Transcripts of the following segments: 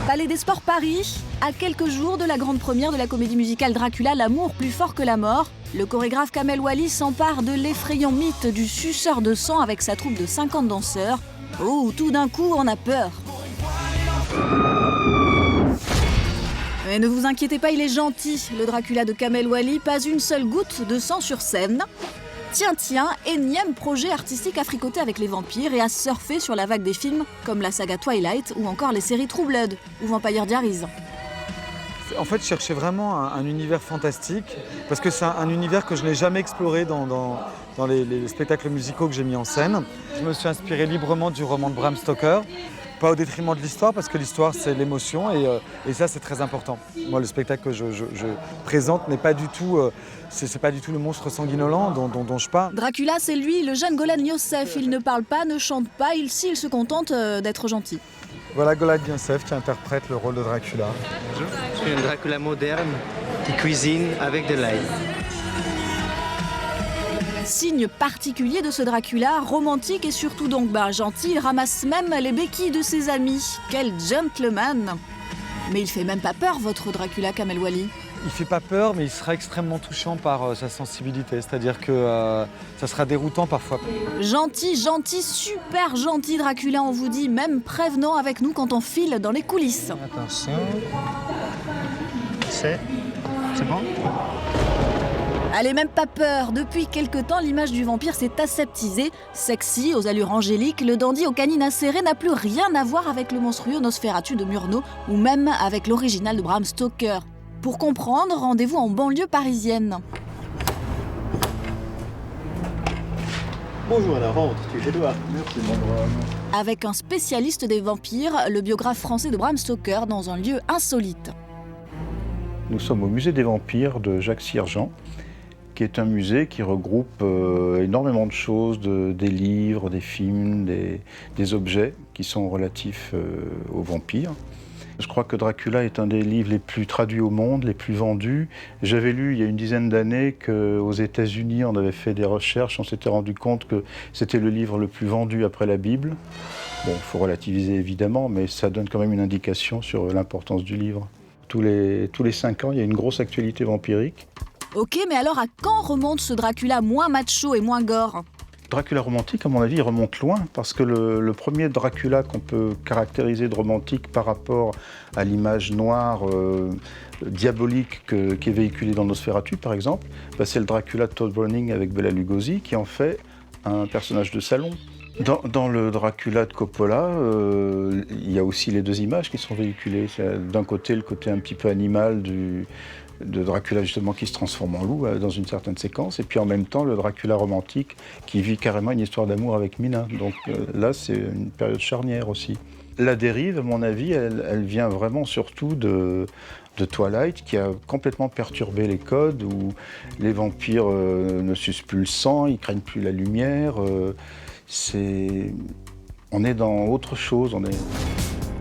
Palais des Sports Paris, à quelques jours de la grande première de la comédie musicale Dracula, l'amour plus fort que la mort, le chorégraphe Kamel Wally s'empare de l'effrayant mythe du suceur de sang avec sa troupe de 50 danseurs. Oh, tout d'un coup, on a peur. Mais ne vous inquiétez pas, il est gentil, le Dracula de Kamel Wally, pas une seule goutte de sang sur scène. Tiens, énième projet artistique à fricoter avec les vampires et à surfer sur la vague des films comme la saga Twilight ou encore les séries True Blood ou Vampire Diaries. En fait, je cherchais vraiment un univers fantastique parce que c'est un univers que je n'ai jamais exploré dans les spectacles musicaux que j'ai mis en scène. Je me suis inspiré librement du roman de Bram Stoker, pas au détriment de l'histoire parce que l'histoire c'est l'émotion et ça c'est très important. Moi le spectacle que je présente n'est pas du tout, c'est pas du tout le monstre sanguinolent dont je parle. Dracula c'est lui, le jeune Golan Youssef, il ne parle pas, ne chante pas, il se contente d'être gentil. Voilà Golan Youssef qui interprète le rôle de Dracula. Je suis un Dracula moderne qui cuisine avec de l'ail. Signe particulier de ce Dracula, romantique et surtout donc gentil, il ramasse même les béquilles de ses amis. Quel gentleman! Mais il fait même pas peur, votre Dracula, Kamel Wally. Il fait pas peur, mais il sera extrêmement touchant par sa sensibilité, c'est-à-dire que ça sera déroutant parfois. Gentil, super gentil Dracula, on vous dit, même prévenant avec nous quand on file dans les coulisses. Attention. C'est bon? Allez, même pas peur. Depuis quelque temps, l'image du vampire s'est aseptisée. Sexy, aux allures angéliques, le dandy aux canines acérées n'a plus rien à voir avec le monstrueux Nosferatu de Murnau ou même avec l'original de Bram Stoker. Pour comprendre, rendez-vous en banlieue parisienne. Bonjour Anna, rentre, tu es chez toi. Merci mon Bram. Avec un spécialiste des vampires, le biographe français de Bram Stoker, dans un lieu insolite. Nous sommes au musée des vampires de Jacques Siergeant, qui est un musée qui regroupe énormément de choses, des livres, des films, des objets qui sont relatifs aux vampires. Je crois que Dracula est un des livres les plus traduits au monde, les plus vendus. J'avais lu il y a une dizaine d'années qu'aux États-Unis, on avait fait des recherches, on s'était rendu compte que c'était le livre le plus vendu après la Bible. Bon, il faut relativiser évidemment, mais ça donne quand même une indication sur l'importance du livre. Tous les 5 ans, il y a une grosse actualité vampirique. Ok, mais alors à quand remonte ce Dracula moins macho et moins gore ? Dracula romantique, à mon avis, il remonte loin, parce que le premier Dracula qu'on peut caractériser de romantique par rapport à l'image noire, diabolique qui est véhiculée dans Nosferatu, par exemple, c'est le Dracula de Todd Browning avec Bela Lugosi, qui en fait un personnage de salon. Dans le Dracula de Coppola, il y a aussi les deux images qui sont véhiculées. D'un côté, le côté un petit peu animal de Dracula justement qui se transforme en loup dans une certaine séquence, et puis en même temps le Dracula romantique qui vit carrément une histoire d'amour avec Mina. Donc là, c'est une période charnière aussi. La dérive, à mon avis, elle vient vraiment surtout de Twilight, qui a complètement perturbé les codes, où les vampires ne sucent plus le sang, ils craignent plus la lumière. On est dans autre chose.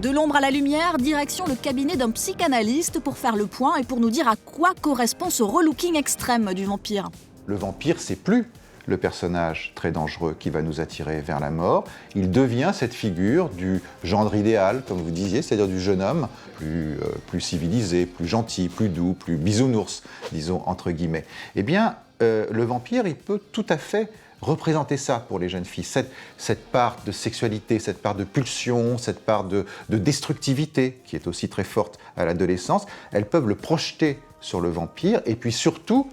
De l'ombre à la lumière, direction le cabinet d'un psychanalyste pour faire le point et pour nous dire à quoi correspond ce relooking extrême du vampire. Le vampire, c'est plus le personnage très dangereux qui va nous attirer vers la mort. Il devient cette figure du gendre idéal, comme vous disiez, c'est-à-dire du jeune homme plus civilisé, plus gentil, plus doux, plus bisounours, disons entre guillemets. Eh bien, le vampire, il peut tout à fait représenter ça pour les jeunes filles, cette part de sexualité, cette part de pulsion, cette part de destructivité qui est aussi très forte à l'adolescence. Elles peuvent le projeter sur le vampire et puis surtout,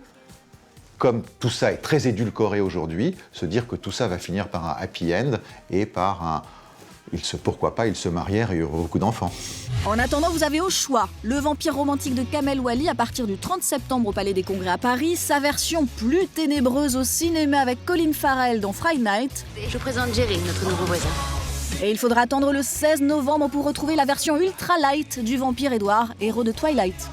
comme tout ça est très édulcoré aujourd'hui, se dire que tout ça va finir par un happy end et par pourquoi pas, ils se marièrent et eurent beaucoup d'enfants. En attendant, vous avez au choix le vampire romantique de Kamel Wally à partir du 30 septembre au Palais des Congrès à Paris, sa version plus ténébreuse au cinéma avec Colin Farrell dans Friday Night. Je présente Jerry, notre nouveau voisin. Et il faudra attendre le 16 novembre pour retrouver la version ultra light du vampire Edward, héros de Twilight.